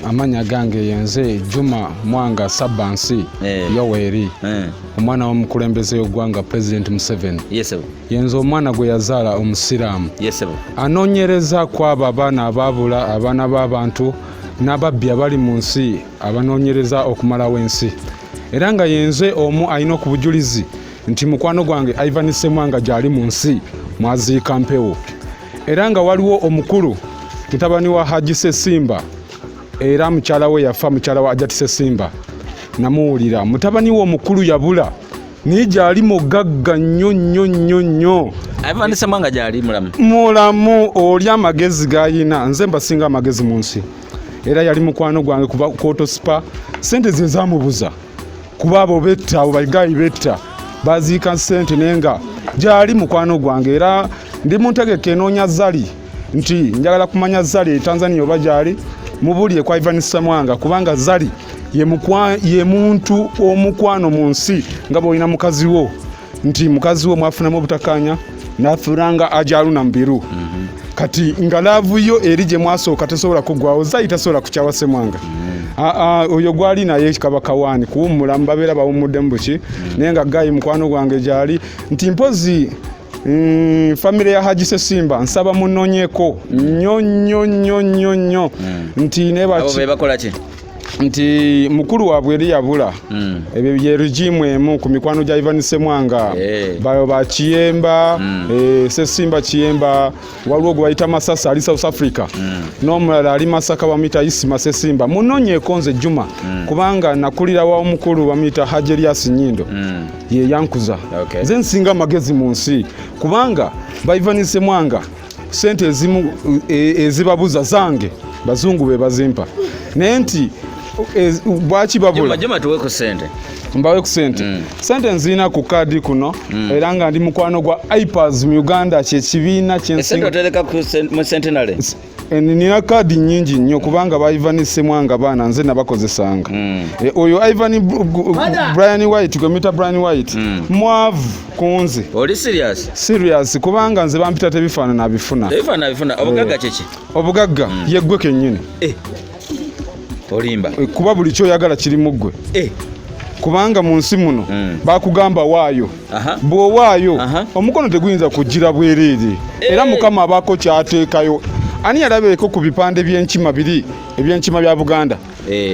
amanya gange yenze Juma Mwanga Sabansi Yoweri omwana w'omukulembeze w'eggwanga President Museveni. Yenze omwana gwe yazaala omusiraamu. Anoonyereza kw'abo abaana abaabula abaana b'abantu n'ababbi abali mu nsi abanoonyereza okumalawo ensi. Era nga yenze omu alina okubujulizi nti mukwano gwange Ivan Ssemwanga gy'ali mu nsi mwaziika mpewo. Era nga waliwo omukulu mutabani wa Haji Sessimba era mukyala we yafa, mukyala wa Ajati Sessimba namuwulira mutabani we omukulu yabula naye gy'ali mugagga nnyo. Ivan Ssemwanga gy'ali mulamu oli amagezi g'ayina nze mbasinga amagezi mu nsi. Era yali mukwano gwange kuba kotospa sente ze zaamubuza kuba abo betta abo bayigayi betta baziika sente nenga gy'ali mukwano gwange. Era ndi muntegeke enoonya zali nti njagala kumanya zali Tanzania oba gy'ali mubulye kwa Ivan Ssemwanga kubanga zali ye muntu omukwano mu nsi nga bw'olina mukazi wo nti mukazi wo mwafunamu obutakanya n'afuulanga ajaluna mbiru. Kati nga laavu yo eri gye mwasooka tesobola kuggwawo zali tasobola kukyawa Ssemwanga. Oyo gwali naye kabaka waani kuwummula mubabeera bawummuddemu buki naye nga gayi mukwano gwange gy'ali nti mpozi family ya Haji Sessimba nsaba munoonyeko nnyo nti nebakolaki nti mukulu waabwe eri yabula ebyo ye regime emu ku mikwano gya Ivan Ssemwanga bayo ba Kiyemba Sessimba Kiyemba waliwo gwe bayita Masasa ali South Africa n'omulala ali Masaka bamuyita Isima Sessimba munoonyeko nze Juma kubanga nakulira wa omukulu bamuyita Haji Elias Nyindo ye yankuza nze nsinga amagezi mu nsi kubanga ba Ivan Ssemwanga sente ezimu ezibabuza zange bazungu be bazimpa naye nti bwaki babula Juma tuwe ku sente mbawe ku sente sente nzina ku kadi kuno era nga ndi mukwano gwa iPads mu Uganda kyekibiina kyensinga otereka mu centenary nina kadi nyingi nnyo kubanga ba Ivan Ssemwanga baana nze nabakozesanga. Oyo Ivan Brian White gwemita Brian White mwavu kunze. Oli serious kubanga nze bampita tebifaana nabifuna. Obugagga kiki? Obugagga yeggwe kennyini. Olimba kuba buli kyoyagala kiri mu ggwe. Kubanga mu nsi muno bakugamba waayo bw'owaayo omukono teguyinza kugira bwereere era Mukama abaako kyateekayo. Ani yalabeeko ku bipande by'enkima biri ebyenkima bya Buganda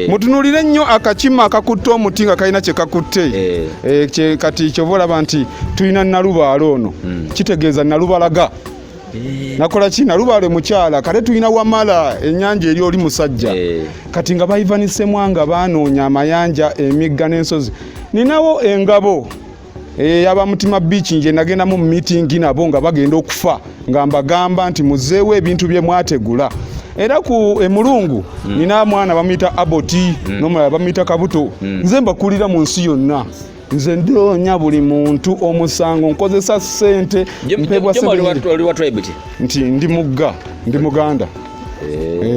mutunulire nnyo akakima akakutte omuti nga kalina kye kakutte kati kyoba olaba nti tulina Nalubaale ono kitegeeza Nalubalaga nakola ki Nalubaale mukyala kale tulina Wamala ennyanja eri oli musajja kati nga ba Ivan Ssemwanga baanoonya amayanja emigga n'ensozi. Ninawo engabo Abamutima Beach nje nagenda mu meeting nabo nga bagenda okufa nga mbagamba nti muzeewo ebintu bye mwategula. Era ku Emulungu nina mwana bamuyita Aboti n'omulala bamuyita Kabuto. Nze mbakulira mu nsi yonna. Nze ndoonya buli muntu omusango nkozesa sente mpebwa sente. Oli wa tribe ki? Nti ndi mugga ndi Muganda.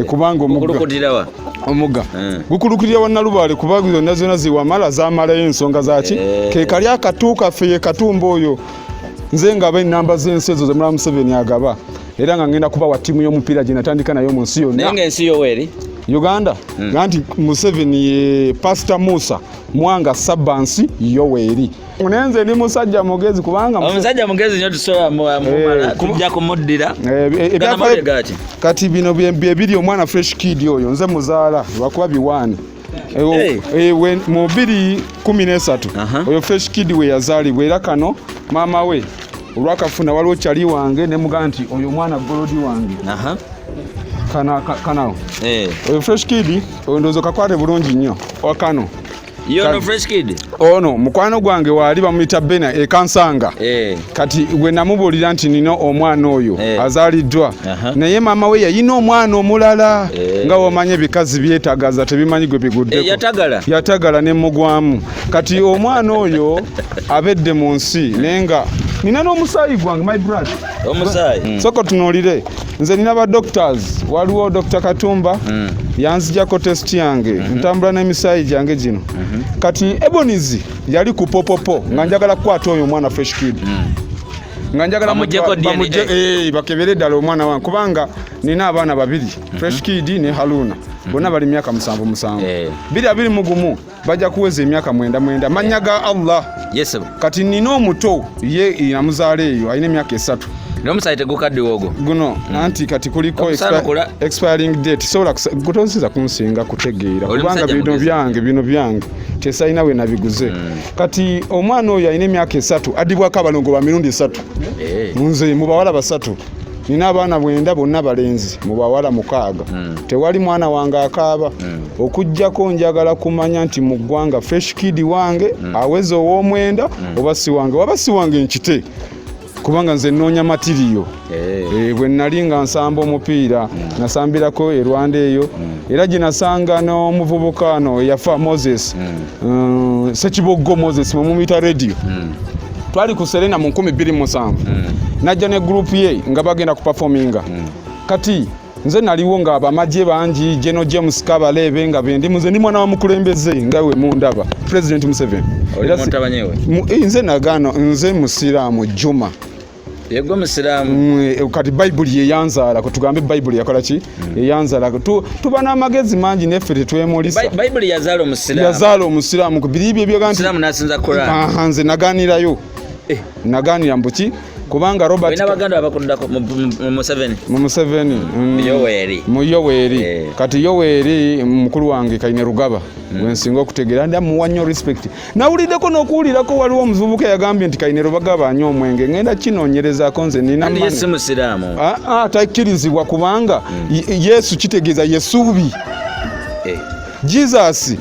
Kubanga omugga omuga gukulukirira wa Nalubaale kubanga zonna zonna ziwamala zaamalayo ensonga zaki ke kali akatuuka feye katumba oyo nze nga abe namba z'ensi ezo zemula Museveni agaba era nga ngenda kuba wa ttiimu y'omupiira gye natandika nayo mu nsi yonna. Naye ensi yoweeri Uganda nganti Museveni ye Pastor Musa Mwanga Sabansi Yoweri. Munenze ni musajja mugezi kubanga omusajja mugezi nnyo tusobola mumala tujja kumuddira kati bino bye omwana fresh kid oyo nze muzaala lwakuba biwaani mu 2013 oyo fresh kid we yazaalibwa era kano maama we olwakafuna waliwo kyali wange ne mugamba nti oyo mwana golodi wange kanawo oyo fresh kid oyo ndowooza kakwate bulungi nnyo wakano Yono fresh kid ono mukwano gwange wali bamuyita Bena ekansanga kati gwe namubulira nti nino omwana oyo azaliddwa naye maama we yayina omwana omulala nga wamanye bikazi byetagaza tebimanyi gwe biguddeko yatagala ne mugwamu kati omwana oyo abedde mu nsi nenga nina n'omusaayi gwange my brother omusaayi soko tunuulire nze nina ba doctors waliwo Dr. Katumba yanzijako test yange ntambula n'emisaayi gyange gino kati Ebonizi yali ku popopo nga njagala kukwata oyo omwana fresh kid nga njagala bakebere ddala omwana wange kubanga nina abaana babiri fresh kid ne Haruna bonna bali myaka 7 biri mugumu bajja kuweza emyaka 9 manyaga Allah kati nina omuto ye yamuzaala eyo alina emyaka 3 n'omusaayi tegukadde wogo guno anti kati kuliko expiring date sobola kutonsiza kunsinga kutegeera kubanga bino byange tesalina we nabiguze kati omwana oyo alina emyaka 3 addibwako abalongo ba mirundi 3 nze mu bawala 3 nina abaana 9 bonna balenzi mu bawala 6 tewali mwana wange akaaba okujjako njagala kumanya nti mu ggwanga fresh kid wange aweze ow'omwenda oba si wange waba si wange nkite kubanga nze nnoonya matiriyo bwe nali nga nsamba omupiira nasambirako e Rwanda eyo era gye nasanga n'omuvubuka ano eyafa Moses Sekiboggo Moses mumuyita radio twali ku Serena mu 2007 najja ne group ye nga bagenda ku performinga kati nze naliwo nga abamagye bangi General James Kabalebe nga bendi muze ndi mwana wa mukulembeze nga we mundaba President Museveni nze nagano nze musiraamu Juma yego musiraamu kati Bible ye yanzala ko tugambe Bible yakola ki yanzala tubana amagezi mangi neffe tetwemulisa Bible yazala omusiraamu ku biribi ebyo ganti musiraamu nasinza Quran nze naganirayo naganira mbuki kubanga Robert bina baganda abakundako mu Museveni mu Yoweri kati Yoweri mukulu wange Kaine Rugaba wensinga okutegeera ndi amuwanyo respect nawuliddeko n'okuwulirako waliwo omuvubuka yagambye nti Kaine Rugaba anywa omwenge ngenda kinoonyerezaako nze nina mani Yesu musiraamu takkirizibwa kubanga Yesu kitegeeza Yesuubi Jesus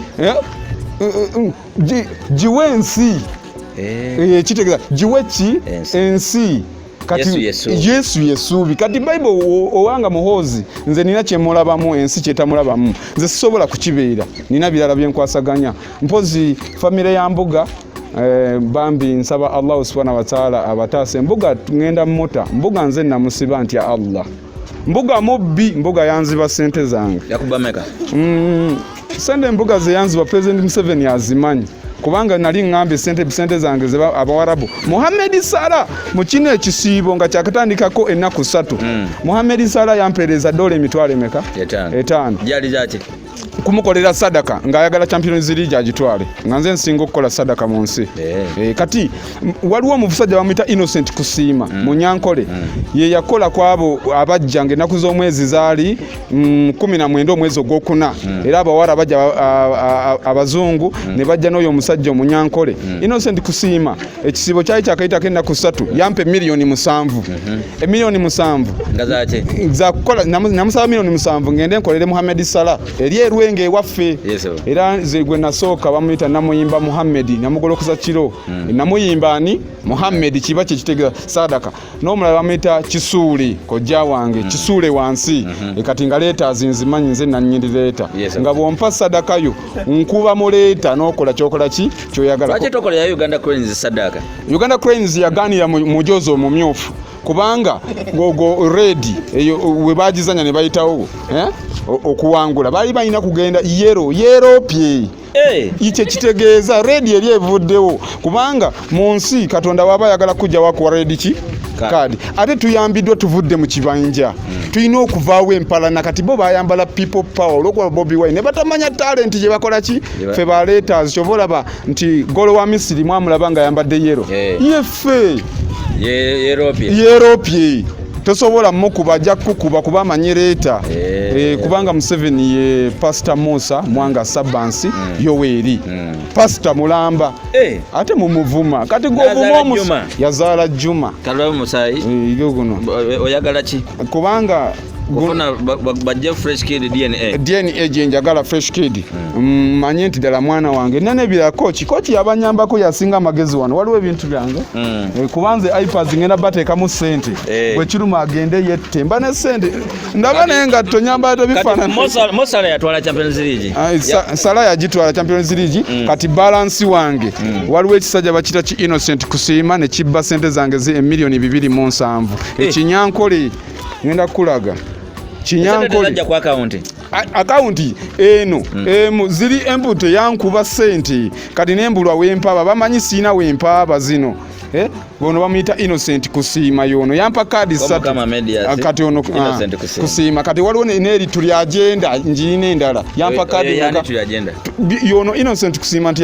jiwe ensi kitegeeza jiwe ki ensi kati Yesu Yesuubi kati Bible owanga muhozi nze nina kyemulabamu ensi kyetamulabamu nze sisobola kukibeera nina birala byenkwasaganya mpozi famire ya Mbuga bambi nsaba Allah subhanahu wa ta'ala abataase Mbuga ngenda mota Mbuga nze namusiba nti ya Allah Mbuga mubbi Mbuga yanziba sente zange yakubameka sente Mbuga ze yanziba President Museveni azimanyi kubanga nali ngambe sente zange zeba abawarabu Mohamed Salah mu kino ekisiibo nga kyakatandikako ennaku 3 Mohamed Salah yampereza $5 emeka 5 jali jake kumukolera sadaka ng'ayagala Champions League agitwale nga nze nsinga okukola sadaka mu nsi kati waliwo omusajja bamuyita Innocent Kusiima mu Nyankole ye yakola kwabo abajja ng'ennaku z'omwezi zaali 19 omwezi ogwokuna era abawala bajja abazungu ne bajja n'oyo omusajja mu Nyankole Innocent Kusiima ekisiibo kyali kyakayitako ennaku 3 yampe $7,000,000 $7,000,000 nga zake za kukola namusaba $7,000,000 ngende nkolere Mohamed Salah eri erwenge ewaffe era ze gwe nasooka bamuyita namuyimba Muhammad namugolokosa kiro namuyimba ani Muhammad kiba kye kitegeeza sadaka n'omulala bamuyita Kisuule kojja wange Kisuule wansi kati nga leeta zinzimanyi nze nanyindi leeta nga bwompa sadaka yo nkuba mu leeta n'okola kyokola ki kyoyagala lwaki tokola ya Uganda Cranes sadaka Uganda Cranes yaganira mujozo omumyufu kubanga gogo ready eyo we bagizanya ne bayitawo okuwangula bali balina kugenda yero pye iche kitegeeza ready eri evuddewo kubanga mu nsi Katonda waba yagala kujja wako ready ki kadi ate tuyambiddwa tuvudde mu kibanja tulina okuvaawo empalana kati bo bayambala people power olwokuba Bobi Wine ne batamanya talent gye bakola ki fe baleeters kyovolaba nti golo wa Misiri mwamulaba nga yambadde yero yefe yeropye tosobola mukuba jakukuba kuba manyereta kubanga Museveni ye Pastor Musa Mwanga Sabansi Yoweri Pastor Mulamba ate mumuvuma kati govuma yazaala Juma kalwa musayi yogono oyagala ki kubanga gufuna bajja fresh kid DNA jenjagala fresh kid manye nti dala mwana wange nane bila kochi yabanyambako yasinga amagezi wano waliwo ebintu byange kubanze iPads ngenda bateka mu sente bwe kiruma agende yette mbane sente ndaba nenga tonyamba to bifana Mosala yatwala Champions League Sala yagitwala Champions League kati balance wange waliwo ekisajja bakita ki Innocent Kusiima ne kibba sente zange ze $2,700,000 ekinyankole ngenda kulaga kinyankole ajja ku account eno ziri embute yankuba sente kati nembulwa wempaba bamanyi sina wempaba zino bono bamuyita Innocent Kusiima yono yampa kadi 3 kati ono Kusiima kati waliwo neeri tuli agenda njine endala yampa kadi yono Innocent Kusiima nti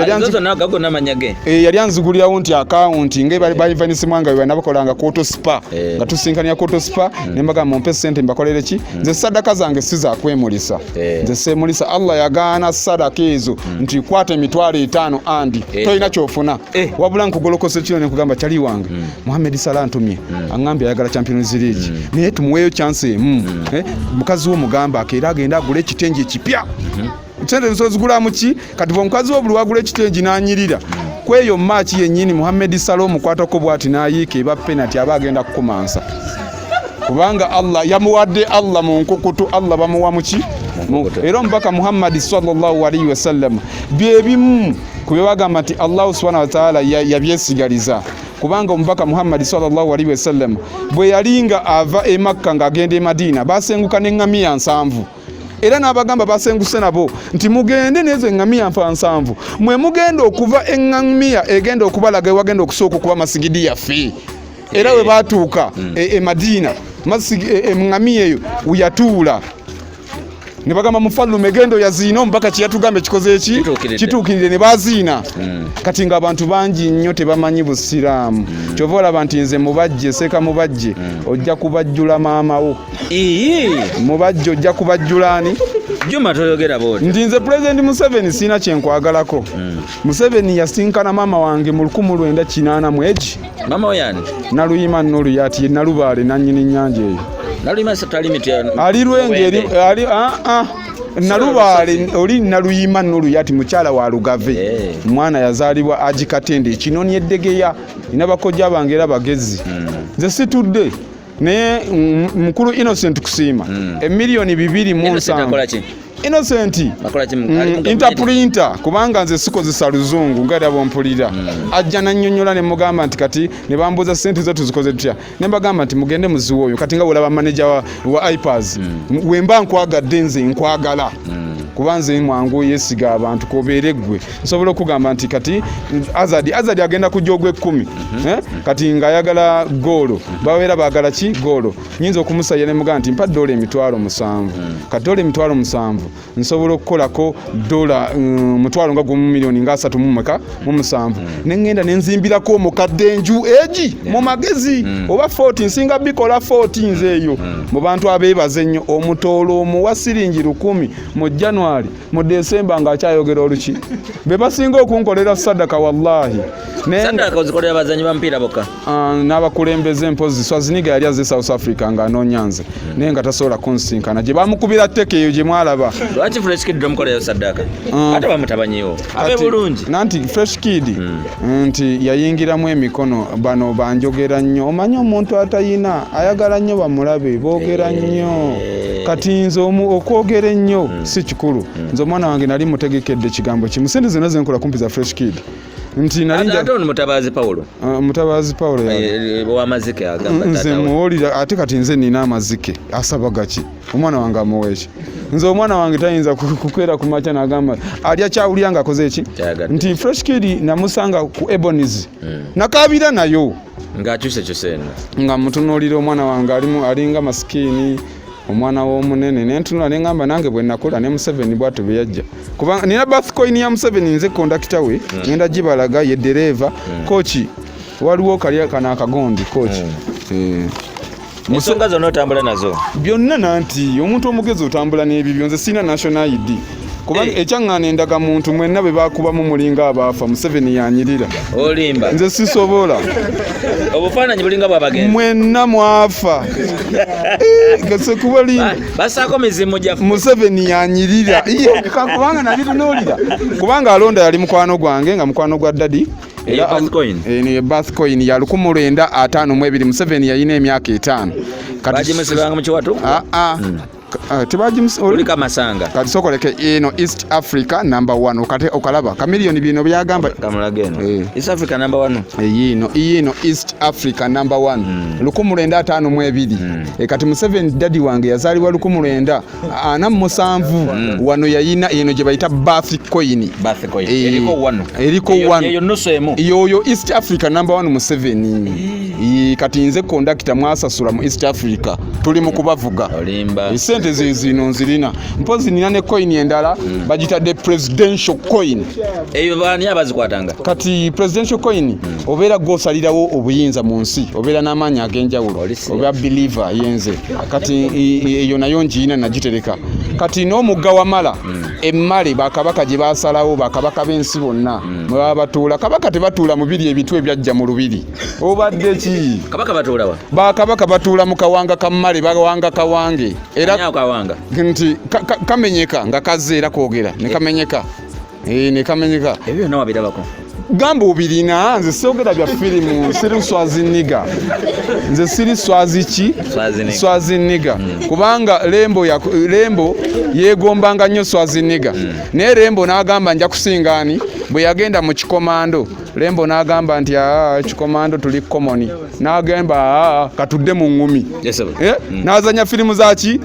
yali anzigulirawo nti account nge bali vanisimwanga bwe nabakolanga Koto Spa nga tusinkania Koto Spa nembaga mumpe sente mbakolere ki nze sadaka zange siza kwemulisa nze semulisa Allah yagaana sadaka ezo nti kwate emitwalo 5 andi toyina kyofuna wabula nkugolokose kino nekugamba chali wange Muhammad Salah ntumye angambye ayagala Champions League naye tumuweyo chance mukazi wo mugamba akera agenda agule ekitengi ekipya sente nsozigula muki kati omukazi wo buli wagula ekitengi nanyirira kweyo match yennyini Muhammad Salah mukwatako bwati nayiika eba penalty aba agenda kukomansa kubanga Allah yamuwadde Allah mu nkukutu Allah bamuwa muki era omubaka Muhammad sallallahu alaihi wasallam byebimu kubagamba nti Allah subhanahu wa ta'ala yabyesigaliza kubanga omubaka Muhammad sallallahu alaihi wasallam bwe yalinga ava e Makka ng'agenda e Madina basenguka n'eŋŋamiya 7 era n'abagamba basenguse nabo nti mugende nezo eŋŋamiya 7 mwe mugenda okuva eŋŋamiya egenda okubalaga ewagenda okusooka okuba masigidi yaffe era we baatuuka e Madina eŋŋamiya eyo uyatuula ne bagamba mufallume gendo yaziina omubaka kyeyatugambe kikoze eki kituukirire ne baziina kati nga abantu bangi nnyo tebamanyi busiraamu kyova olaba nti nze mubajje seeka mubajje ojja kubajjula maamawo mubajje ojja kubajjula ani Juma toyogera bodi ndi nze President Museveni sina kyenkwagalako Museveni yasinkana mama wange mu 1980 mwezi mama oyani Naluyima Nulu yati Nalubaale nannyini nnyanja eyo Naluyima satali mitya ali lwenge ali Nalubaale oli Naluyima Nulu yati mukyala wa Lugave mwana yazaalibwa agikatende ekinoni eddegeya ina bakojja bange era bagezi nze situdde naye mukulu Innocent Kusiima emiliyoni 2.7 Innocent interprinter kubanga nze sikozesa luzungu ngada bompulira ajja nannyonnyola ne mugamba nti kati ne bambuza sente zo tuzikoze tutya ne mbagamba nti mugende muziwo oyo kati nga olaba manager wa iPads wemba nkwagadde nze nkwagala kubanze mwangu yesiga abantu koberegwe nsobola okugamba nti kati Azadi agenda kujogwe 10 kati nga ayagala golo bawera bagala ki golo nyinza okumusaya ne mugamba nti mpa dola emitwalo 7 kati dola emitwalo 7 nsobola okukolako dola mutwalo nga 1 milioni nga 3.7 nengenda nenzimbirako omukadde enju eji mu magezi oba 14 singa bikola 14 eyo mu bantu abebaze nnyo omutolo omuwa siringi 10 mu January mu December nga akyayogera oluki be basinga okunkolera sadaka wallahi sadaka ozikolera bazanyi bampira boka n'abakulembeze mpozi Swaziniga yali aze South Africa nga anonyanze naye nga tasobola kunsinkana gye bamukubira teke eyo gye mwalaba lwaki Fresh Kid domukolera sadaka ate bamutabanyiwo abe bulungi nanti Fresh Kid nti yayingiramu emikono bano banjogera nnyo omanyi omuntu atayina ayagala nnyo bamulabe boogera nnyo kati nze okwogera ennyo si kikulu nze omwana wange nali mutegekedde kigambo kimu sente zonna zenkola kumpiza Fresh Kid nti nalinja ate ono Mutabazi Paulo wa mazike agamba nze muwulira ate kati nze nina amazike asaba gaki omwana wange amuweeki nze omwana wange tayinza kukwera ku makya n'agamba alya kyawulya ng'akoze eki nti Fresh Kid namusanga ku Ebonies nakaabira nayo ng'akyuse nga mutunuulira omwana wange alinga masikini omwana w'omunene nentunula nengamba nange bwe nakula ne Museveni bwatu beyajja kubanga nina birthcoin ya Museveni nze kondakita we ngenda gibalaga ye dereva kochi waliwo kali kana akagondi kochi musonga zonna otambula nazo byonna nanti omuntu omugezi otambula n'ebibyo nze sina national ID kubanga ekyangana endaga muntu mwenna be bakubamu mulinga abafa Museveni yanyirira olimba nze sisobola obufaananyi bulinga bwabagenzi mwenna mwafa gase kubali basako mizimu gya Museveni yanyirira kubanga nalitunuulira kubanga alonda yali mukwano gwange nga mukwano gwa dadi era ne birthcoin ya 1952 Museveni yayina emyaka 5 kati bajimusibanga mu kiwatu oli kamasanga kati sokoleke eno East Africa number 1 okate okalaba kamiliyoni bino byagamba kamulageno East Africa number 1 iyino East Africa number 1 1952 kati Museveni daddy wange yazaliwa 1947 wano yayina eno gye bayita birth coin eriko 1 yoyo East Africa number 1 Museveni kati nze kondakita mwasasula mu East Africa tuli mu kubavuga sente zino nzirina mpozi nina ne coin endala bagita the presidential coin eyo bani abazikwatanga kati presidential coin obeera gosalirawo obuyinza mu nsi obeera n'amaanyi ag'enjawulo oba believer yenze kati eyo nayo njiina nagitereka kati n'omugga wamala emmale bakabaka gye basalawo bakabaka b'ensi bonna mwe baba batuula kabaka tebatuula mu biri ebitwe ebyajja mu lubiri obadde ki bakabaka batuula mu kawanga kammale bawanga kawange era nti kamenyeka nga kazze era kwogera ne kamenyeka ebyo nawa birabako gamba obirina nze soogera bya firimu siri swaziniga nze siri swaziniga kubanga lembo yegombanga nnyo swaziniga naye lembo n'agamba nja kusingaani bwe yagenda mu kikomando lembo n'agamba nti kikomando tuli komoni n'agamba katudde mu ngumi n'azanya firimu zaki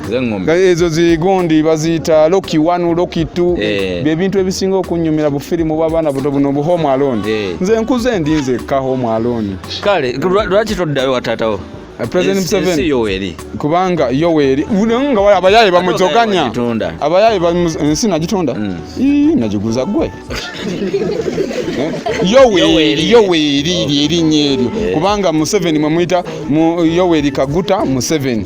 ezo zigundi baziyita Rocky 1 Rocky 2 byebintu ebisinga okunyumira bufirimu bw'abaana buto buno bu Home Alone nze nkuze ndi nze ka Home Alone kale lwaki toddayo watatawo President Museveni Yoweri kubanga Yoweri nga wala abayaye bamuzoganya abayaye nsi nagitunda nagiguza gwe Yoweri erinnya eryo kubanga Museveni mwe muyita Yoweri Kaguta Museveni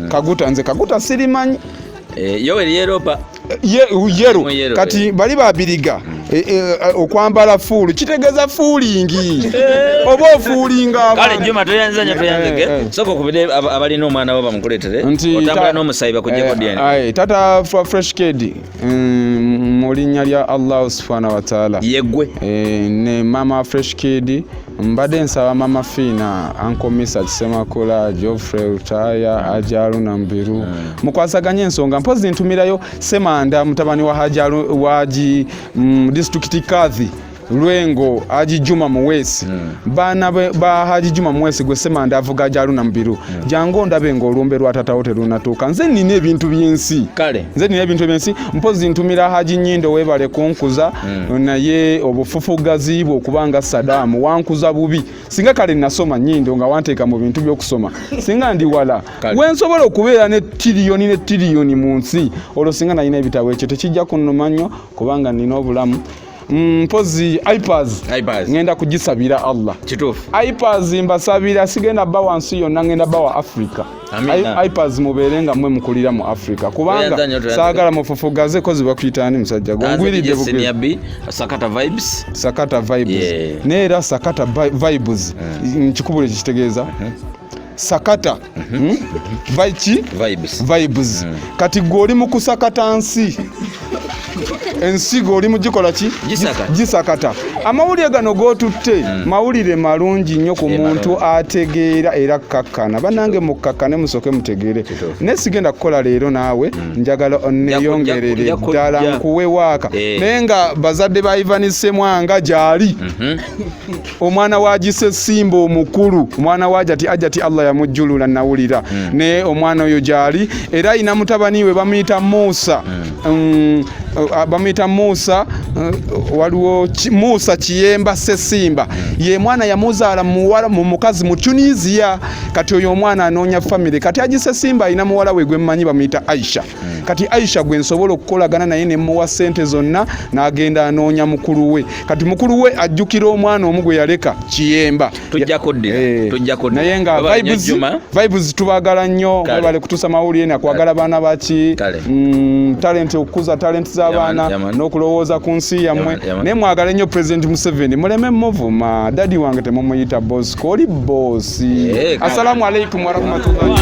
Kaguta nze Kaguta sirimanyi Yoweri Yeropa yero kati bali babiriga okwambala fuulu kitegeeza fuulingi oba ofuulinga kale Juma toyanzanya toyanzege soko kubide abalina omwana baba mukuletere otambula n'omusayi bakujjeko DNA tata fresh kid mu linnya lya Allah subhanahu wa ta'ala yegwe ne mama fresh kid mbadde nsaba mama Fina Uncle Misa Kisemakula Geoffrey Utaya Ajalu na Mbiru mukwasaganya ensonga mpozi ntumirayo Semanda mutabani wa Hajalu waji district kadhi Lwengo Haji Juma Muwesi bana ba Haji Juma Muwesi gwe Semanda avuga Ajalu na Mbiru jango ndabe ngo olumbe lwa tata wote lunatuka nze nina ebintu byensi kale nze nina ebintu byensi mpozi ntumira Haji Nyindo webale kunkuza naye obufufugazi bwo kubanga Saddam wankuza bubi singa kale nasoma Nyindo nga wanteeka mu bintu byokusoma singa ndi wala wensobola okubeera ne trillion mu nsi olwo singa nalina ebitabo ekyo tekijja kunnumanyo kubanga nina obulamu mpozi iPads ngenda kugisabira Allah kitufu iPads mbasabira sigenda bawa wansi yonna ngenda bawa Africa iPads muberenga mwe mukulira mu Africa kubanga saagala mufufugaze kozi bakuyitani musajja gongwiride Senior'B Sakata vibes neera Sakata vibes nkikubule kitegeeza Sakata vibes kati goli mu kusakata nsi ensigo oli mugikola ki gisakata amawulire gano gotutte mawulire malungi nnyo ku muntu ategeera era kakkana banange mukakkane musoke mutegeere nesigenda kukola leero naawe njagala onneyongerere ddala nkuwe waaka naye nga bazadde ba Ivan Ssemwanga gyali omwana wagise Simba omukulu omwana wajati Allah yamujjulula nawulira ne omwana oyo gyali era ayina mutabani we bamuyita Musa bamuyita Musa waliwo Musa Kiyemba Ssesimba ye mwana yamuzaala muwala mu mukazi mu Tunisia kati oyo omwana anoonya family kati agise Simba ayina muwala we gwe mmanyi bamuyita Aisha kati Aisha gwe nsobola okukolagana naye ne muwa sente zonna n'agenda anoonya mukulu we kati mukulu we ajjukira omwana omu gwe yaleka Kiyemba tujja kuddira naye nga vibes tubagala nnyo bale kutusa mawulire na kwagala baana baki talent okukuza talent z'abaana n'okulowooza ku nsi yammwe naye mwagala nnyo President Museveni muleme muvuma dadi wange temumuyita boss oli boss assalamu alaikum warahmatullahi